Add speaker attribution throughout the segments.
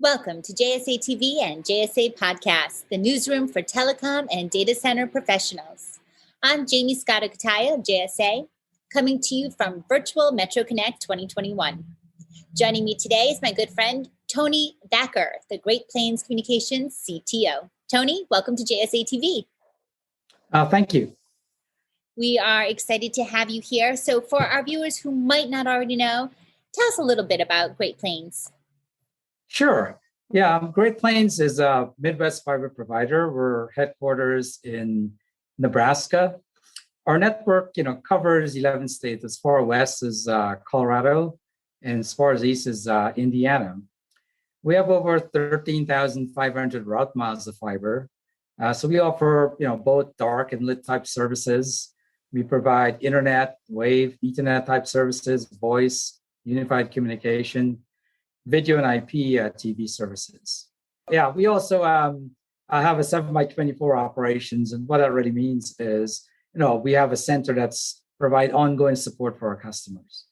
Speaker 1: Welcome to JSA TV and JSA Podcast, the newsroom for telecom and data center professionals. I'm Jamie Scotto-Kataya of JSA, coming to you from Virtual Metro Connect 2021. Joining me today is my good friend, Tony Thacker, the Great Plains Communications CTO. Tony, welcome to JSA TV.
Speaker 2: Thank you.
Speaker 1: We are excited to have you here. So for our viewers who might not already know, tell us a little bit about Great Plains.
Speaker 2: Sure. Yeah, Great Plains is a Midwest fiber provider. We're headquarters in Nebraska. Our network, covers 11 states. As far west as Colorado, and as far as east is Indiana. We have over 13,500 route miles of fiber. So we offer, both dark and lit type services. We provide internet, wave, Ethernet type services, voice, unified communication, video and IP TV services. Yeah, we also have a 7x24 operations. And what that really means is, we have a center that's provide ongoing support for our customers.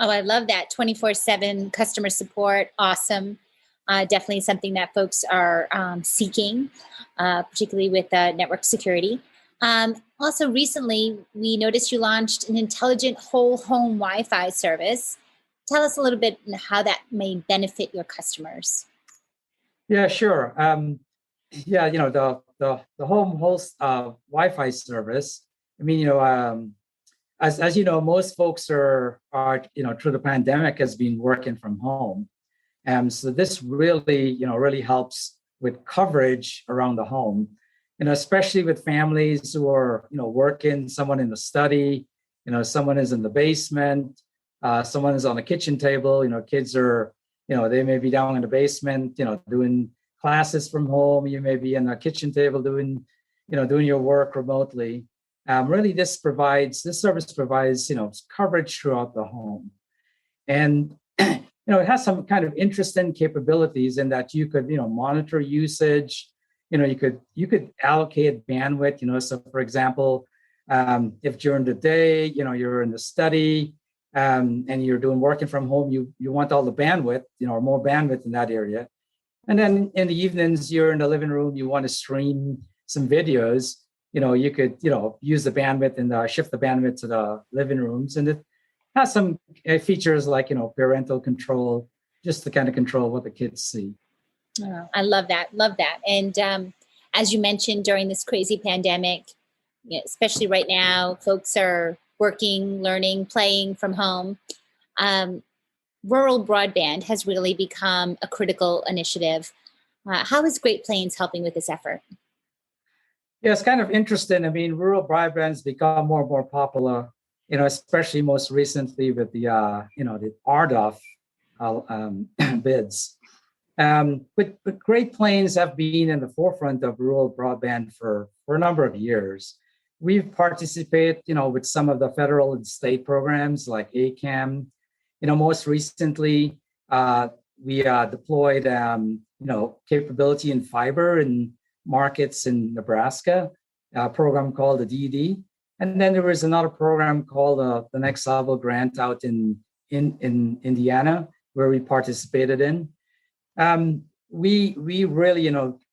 Speaker 1: Oh, I love that. 24/7 customer support. Awesome. Definitely something that folks are seeking, particularly with network security. Also, recently, we noticed you launched an intelligent whole home Wi-Fi service. Tell us a little bit how that may benefit your customers.
Speaker 2: Yeah, sure. The home host Wi-Fi service. I mean, as you know, most folks are through the pandemic has been working from home, and so this really helps with coverage around the home, especially with families who are working. Someone in the study, someone is in the basement. Someone is on the kitchen table, kids are, they may be down in the basement, doing classes from home. You may be in the kitchen table doing your work remotely. Really, this service provides, coverage throughout the home. And, it has some kind of interesting capabilities in that you could, monitor usage, you could allocate bandwidth, so for example, if during the day, you're in the study, and you're working from home, you want all the bandwidth, or more bandwidth in that area. And then in the evenings, you're in the living room, you want to stream some videos, you could, use the bandwidth and shift the bandwidth to the living rooms. And it has some features like, parental control, just to kind of control what the kids see.
Speaker 1: Oh, I love that. Love that. And as you mentioned, during this crazy pandemic, especially right now, folks are working, learning, playing from home. Rural broadband has really become a critical initiative. How is Great Plains helping with this effort?
Speaker 2: Yeah, it's kind of interesting. I mean, rural broadband has become more and more popular, especially most recently with the RDOF bids. But Great Plains have been in the forefront of rural broadband for a number of years. We've participated, with some of the federal and state programs like ACAM. Most recently, we deployed, capability in fiber in markets in Nebraska, a program called the DD. And then there was another program called the Next Level Grant out in Indiana, where we participated in. We really,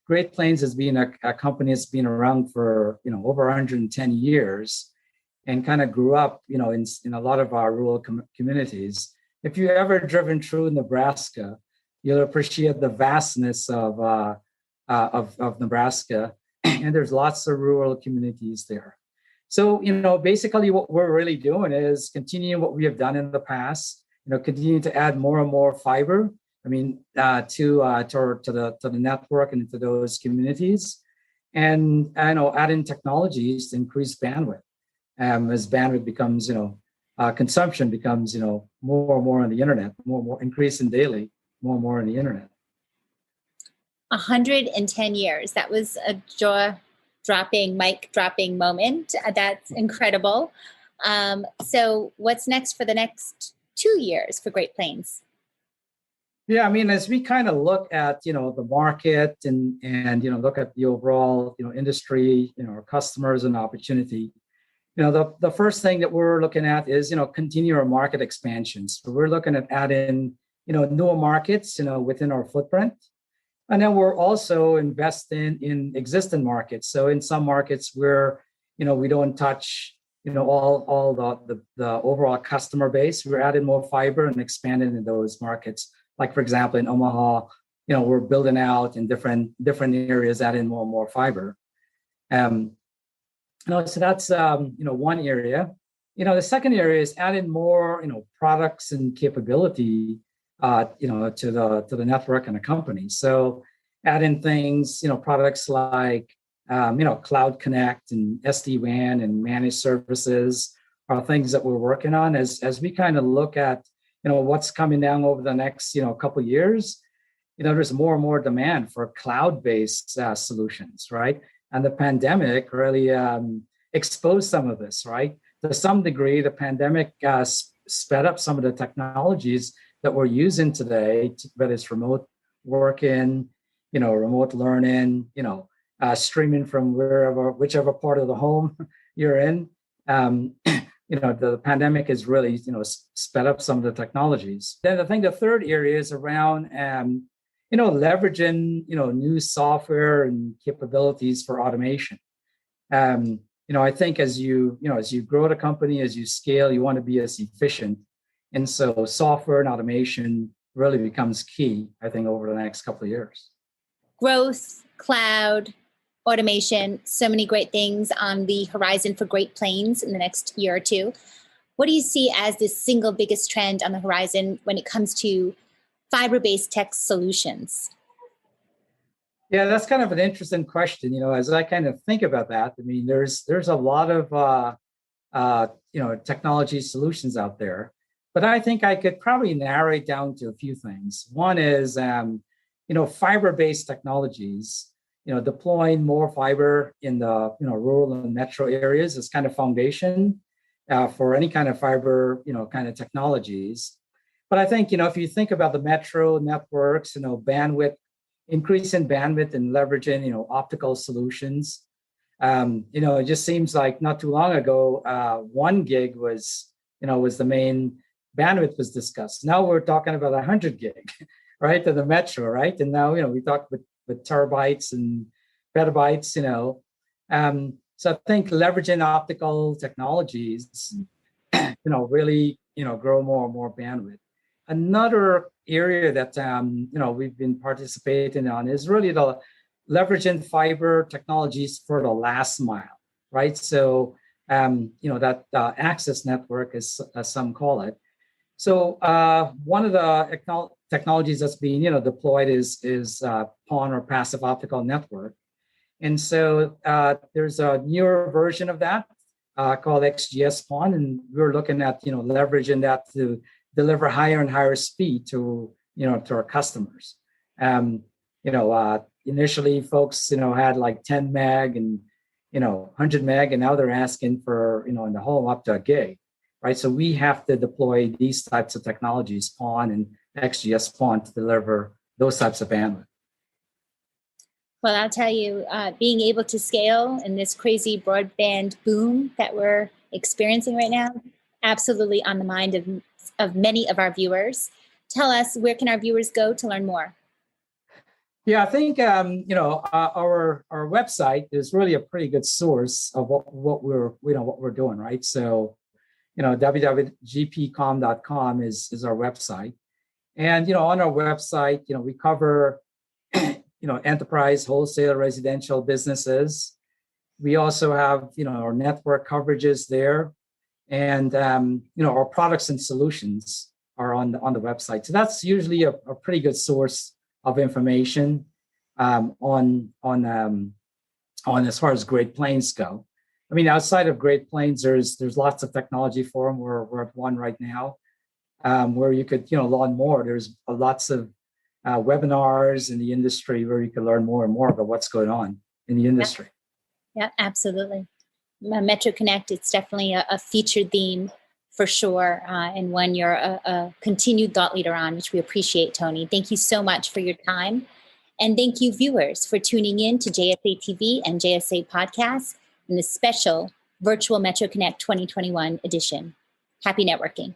Speaker 2: Great Plains has been a company that's been around for over 110 years, and kind of grew up in a lot of our rural communities. If you've ever driven through Nebraska, you'll appreciate the vastness of Nebraska, and there's lots of rural communities there. So basically what we're really doing is continuing what we have done in the past. Continuing to add more and more fiber. I mean, to the network and to those communities, and adding technologies to increase bandwidth. As bandwidth becomes, consumption becomes, more and more on the internet, more increasing daily, more and more on the internet.
Speaker 1: 110 years. That was a jaw-dropping, mic-dropping moment. That's incredible. So, what's next for the next 2 years for Great Plains?
Speaker 2: Yeah, I mean, as we kind of look at, the market and look at the overall, industry, our customers and opportunity, the first thing that we're looking at is, continue our market expansion. So we're looking at adding, newer markets, within our footprint. And then we're also investing in existing markets. So in some markets where, we don't touch, all the overall customer base, we're adding more fiber and expanding in those markets. Like, for example, in Omaha, we're building out in different areas, adding more and more fiber. So that's, one area. The second area is adding more, products and capability, to the network and the company. So adding things, products like, Cloud Connect and SD-WAN and managed services are things that we're working on as we kind of look at, what's coming down over the next, couple of years. There's more and more demand for cloud-based solutions, right? And the pandemic really exposed some of this, right? To some degree, the pandemic sped up some of the technologies that we're using today, whether it's remote working, remote learning, streaming from whichever part of the home you're in. The pandemic has really, sped up some of the technologies. Then I think the third area is around, leveraging, new software and capabilities for automation. I think as you grow the company, as you scale, you want to be as efficient. And so software and automation really becomes key, I think, over the next couple of years.
Speaker 1: Growth, cloud, automation, so many great things on the horizon for Great Plains in the next year or two. What do you see as the single biggest trend on the horizon when it comes to fiber-based tech solutions?
Speaker 2: Yeah, that's kind of an interesting question. As I kind of think about that, I mean, there's a lot of technology solutions out there, but I think I could probably narrow it down to a few things. One is, fiber-based technologies. Deploying more fiber in the rural and metro areas is kind of foundation for any kind of fiber kind of technologies. But I think if you think about the metro networks, bandwidth, increasing bandwidth and leveraging optical solutions. It just seems like not too long ago, 1 gig was the main bandwidth was discussed. Now we're talking about 100 gig, right, to the metro, right? And now we talk with terabytes and petabytes. So I think leveraging optical technologies, really grow more and more bandwidth. Another area that we've been participating on is really the leveraging fiber technologies for the last mile, right? So that access network, as some call it. So one of the technologies that's being deployed is PON or passive optical network, and so there's a newer version of that called XGS-PON, and we're looking at leveraging that to deliver higher and higher speed to our customers. Initially folks had like 10 meg and 100 meg, and now they're asking for in the home up to a gig, right? So we have to deploy these types of technologies, PON and XGS-PON, to deliver those types of bandwidth.
Speaker 1: Well, I'll tell you, being able to scale in this crazy broadband boom that we're experiencing right now, absolutely on the mind of many of our viewers. Tell us, where can our viewers go to learn more?
Speaker 2: Yeah, I think our website is really a pretty good source of what we're doing, right? So www.gpcom.com is our website, and on our website we cover enterprise, wholesale, residential businesses. We also have our network coverages there, and our products and solutions are on the website. So that's usually a pretty good source of information on as far as Great Plains go. I mean, outside of Great Plains, there's lots of technology forum. We're at one right now where you could learn more. There's lots of webinars in the industry where you can learn more and more about what's going on in the industry.
Speaker 1: Yeah, absolutely. Metro Connect, it's definitely a featured theme for sure, and one you're a continued thought leader on, which we appreciate, Tony. Thank you so much for your time. And thank you, viewers, for tuning in to JSA TV and JSA Podcasts in the special Virtual Metro Connect 2021 edition. Happy networking.